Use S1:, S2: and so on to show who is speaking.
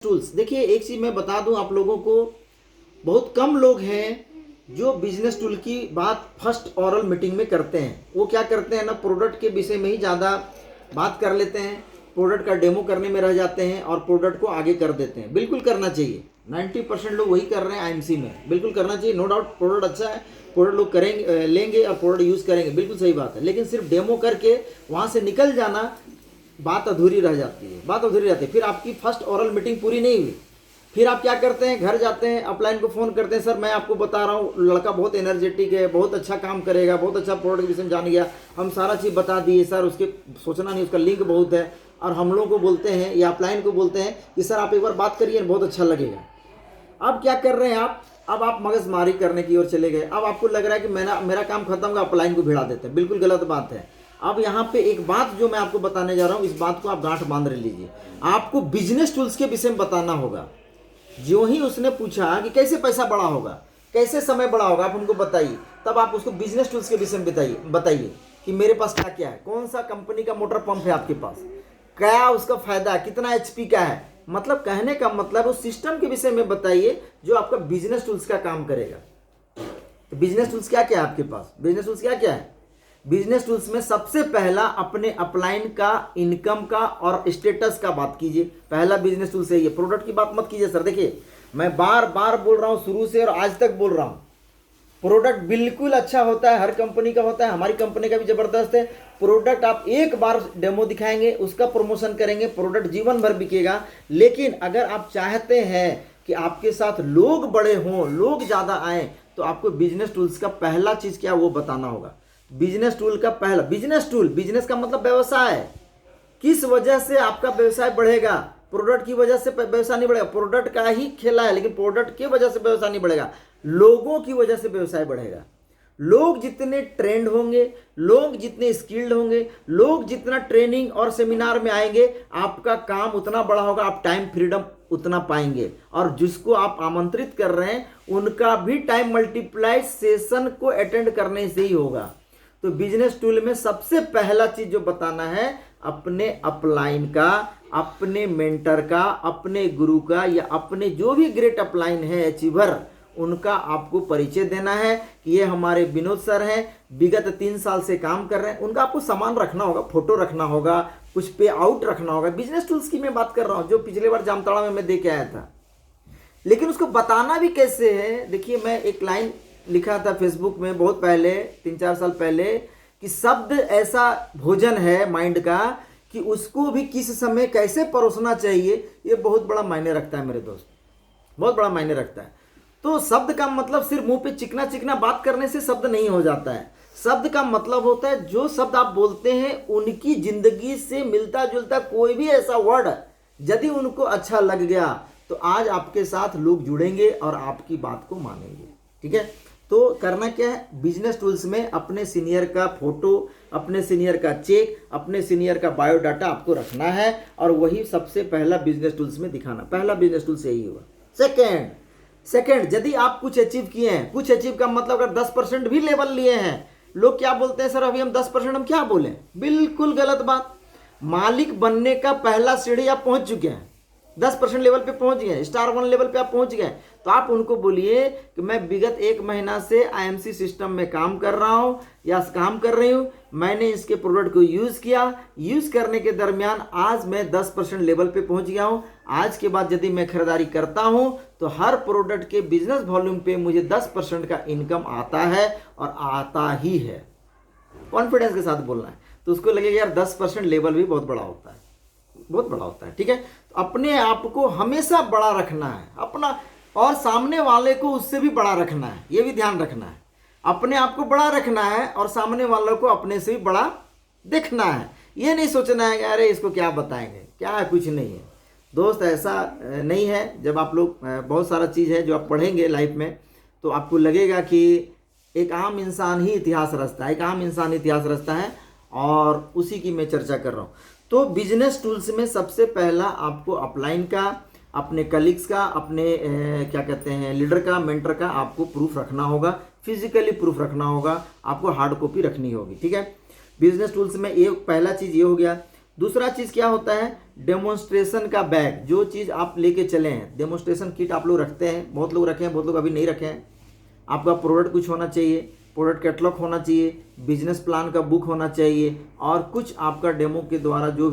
S1: Tools देखिए, एक चीज़ मैं बता दूं आप लोगों को, बहुत कम लोग हैं जो बिजनेस टूल की बात फर्स्ट ऑरल मीटिंग में करते हैं। वो क्या करते हैं ना, प्रोडक्ट के विषय में ही ज़्यादा बात कर लेते हैं, प्रोडक्ट का डेमो करने में रह जाते हैं और प्रोडक्ट को आगे कर देते हैं। बिल्कुल करना चाहिए, 90% लोग वही कर रहे हैं आईएमसी में, बिल्कुल करना चाहिए। नो डाउट प्रोडक्ट अच्छा है, प्रोडक्ट लोग करेंगे, लेंगे और प्रोडक्ट यूज़ करेंगे, बिल्कुल सही बात है। लेकिन सिर्फ डेमो करके वहाँ से निकल जाना, बात अधूरी रह जाती है, बात अधूरी रहती है। फिर आपकी फर्स्ट ओरल मीटिंग पूरी नहीं हुई। फिर आप क्या करते हैं, घर जाते हैं, अपलाइन को फ़ोन करते हैं, सर मैं आपको बता रहा हूँ लड़का बहुत एनर्जेटिक है, बहुत अच्छा काम करेगा, बहुत अच्छा प्रोडक्ट के विषय में जान गया, हम सारा चीज़ बता दिए सर, उसके सोचना नहीं, उसका लिंक बहुत है। और हम लोगों को बोलते हैं या अपलाइन को बोलते हैं कि सर आप एक बार बात करिए, बहुत अच्छा लगेगा। अब क्या कर रहे हैं आप, अब आप मगजमारी करने की ओर चले गए। अब आपको लग रहा है कि मेरा काम खत्म होगा, अपलाइन को भिड़ा देते हैं, बिल्कुल गलत बात है। अब यहाँ पे एक बात जो मैं आपको बताने जा रहा हूँ, इस बात को आप गांठ बांध लीजिए। आपको बिजनेस टूल्स के विषय में बताना होगा। जो ही उसने पूछा कि कैसे पैसा बड़ा होगा, कैसे समय बड़ा होगा, आप उनको बताइए, तब आप उसको बिजनेस टूल्स के विषय में बताइए कि मेरे पास क्या क्या है, कौन सा कंपनी का मोटर पंप है आपके पास, क्या उसका फायदा है, कितना एचपी का है। मतलब कहने का मतलब उस सिस्टम के विषय में बताइए जो आपका बिजनेस टूल्स का काम करेगा। तो बिजनेस टूल्स क्या क्या है आपके पास, बिजनेस टूल्स क्या क्या है। बिजनेस टूल्स में सबसे पहला अपने अपलाइन का, इनकम का और स्टेटस का बात कीजिए। पहला बिजनेस टूल से ये प्रोडक्ट की बात मत कीजिए। सर देखिए, मैं बार बार बोल रहा हूँ, शुरू से और आज तक बोल रहा हूँ, प्रोडक्ट बिल्कुल अच्छा होता है, हर कंपनी का होता है, हमारी कंपनी का भी जबरदस्त है। प्रोडक्ट आप एक बार डेमो दिखाएंगे, उसका प्रमोशन करेंगे, प्रोडक्ट जीवन भर बिकेगा। लेकिन अगर आप चाहते हैं कि आपके साथ लोग बड़े हों, लोग ज़्यादा आएँ, तो आपको बिजनेस टूल्स का पहला चीज़ क्या वो बताना होगा। बिजनेस टूल का पहला, बिजनेस टूल, बिजनेस का मतलब व्यवसाय, किस वजह से आपका व्यवसाय बढ़ेगा। प्रोडक्ट की वजह से व्यवसाय नहीं बढ़ेगा, प्रोडक्ट का ही खेला है, लेकिन प्रोडक्ट की वजह से व्यवसाय नहीं बढ़ेगा, लोगों की वजह से व्यवसाय बढ़ेगा। लोग जितने ट्रेंड होंगे, लोग जितने स्किल्ड होंगे, लोग जितना ट्रेनिंग और सेमिनार में आएंगे, आपका काम उतना बड़ा होगा, आप टाइम फ्रीडम उतना पाएंगे। और जिसको आप आमंत्रित कर रहे हैं उनका भी टाइम मल्टीप्लाई सेशन को अटेंड करने से ही होगा। तो बिजनेस टूल में सबसे पहला चीज जो बताना है, अपने अपलाइन का, अपने मेंटर का, अपने गुरु का, या अपने जो भी ग्रेट अपलाइन है, अचीवर, उनका आपको परिचय देना है कि ये हमारे विनोद सर हैं, विगत 3 साल से काम कर रहे हैं। उनका आपको सामान रखना होगा, फोटो रखना होगा, कुछ पे आउट रखना होगा। बिजनेस टूल्स की मैं बात कर रहा हूँ, जो पिछले बार जामताड़ा में मैं दे के आया था। लेकिन उसको बताना भी कैसे है। देखिए, मैं एक लाइन लिखा था फेसबुक में बहुत पहले, 3-4 साल पहले, कि शब्द ऐसा भोजन है माइंड का कि उसको भी किस समय कैसे परोसना चाहिए, ये बहुत बड़ा मायने रखता है मेरे दोस्त, बहुत बड़ा मायने रखता है। तो शब्द का मतलब सिर्फ मुंह पे चिकना चिकना बात करने से शब्द नहीं हो जाता है। शब्द का मतलब होता है जो शब्द आप बोलते हैं उनकी जिंदगी से मिलता जुलता कोई भी ऐसा वर्ड यदि उनको अच्छा लग गया तो आज आपके साथ लोग जुड़ेंगे और आपकी बात को मानेंगे। ठीक है, तो करना क्या है, बिजनेस टूल्स में अपने सीनियर का फोटो, अपने सीनियर का चेक, अपने सीनियर का बायोडाटा आपको रखना है और वही सबसे पहला बिजनेस टूल्स में दिखाना। पहला बिजनेस टूल्स यही होगा। सेकंड, यदि आप कुछ अचीव किए हैं, कुछ अचीव का मतलब अगर 10% भी लेवल लिए हैं, लोग क्या बोलते हैं, सर अभी हम 10%, हम क्या बोलें, बिल्कुल गलत बात। मालिक बनने का पहला सीढ़ी आप पहुंच चुके हैं, 10% लेवल पे पहुंच गए, स्टार 1 लेवल पे आप पहुंच गए। तो आप उनको बोलिए कि मैं विगत 1 महीना से आईएमसी सिस्टम में काम कर रहा हूं या काम कर रही हूं, मैंने इसके प्रोडक्ट को यूज़ किया, यूज़ करने के दरमियान आज मैं 10% लेवल पे पहुंच गया हूं। आज के बाद यदि मैं खरीदारी करता हूं तो हर प्रोडक्ट के बिजनेस वॉल्यूम पे मुझे 10% का इनकम आता है और आता ही है। कॉन्फिडेंस के साथ बोलना है, तो उसको लगेगा यार 10% लेवल भी बहुत बड़ा होता है, बहुत बड़ा होता है। ठीक है, तो अपने आप को हमेशा बड़ा रखना है अपना, और सामने वाले को उससे भी बड़ा रखना है, ये भी ध्यान रखना है। अपने आप को बड़ा रखना है और सामने वालों को अपने से भी बड़ा देखना है। ये नहीं सोचना है कि अरे इसको क्या बताएंगे, क्या है, कुछ नहीं है दोस्त, ऐसा नहीं है। जब आप लोग बहुत सारा चीज़ है जो आप पढ़ेंगे लाइफ में, तो आपको लगेगा कि एक आम इंसान ही इतिहास रचता है, एक आम इंसान इतिहास रचता है, और उसी की मैं चर्चा कर रहा हूँ। तो बिजनेस टूल्स में सबसे पहला आपको अपलाइन का, अपने कलीग्स का, अपने क्या कहते हैं लीडर का, मेंटर का आपको प्रूफ रखना होगा, फिजिकली प्रूफ रखना होगा, आपको हार्ड कॉपी रखनी होगी। ठीक है, बिजनेस टूल्स में ये पहला चीज़ ये हो गया। दूसरा चीज़ क्या होता है, डेमोन्स्ट्रेशन का बैग, जो चीज़ आप लेके चले हैं। डेमोन्स्ट्रेशन किट आप लोग रखते हैं, बहुत लोग रखे हैं, बहुत लोग अभी नहीं रखे हैं। आपका प्रोडक्ट कुछ होना चाहिए, प्रोडक्ट कैटलॉग होना चाहिए, बिजनेस प्लान का बुक होना चाहिए, और कुछ आपका डेमो के द्वारा जो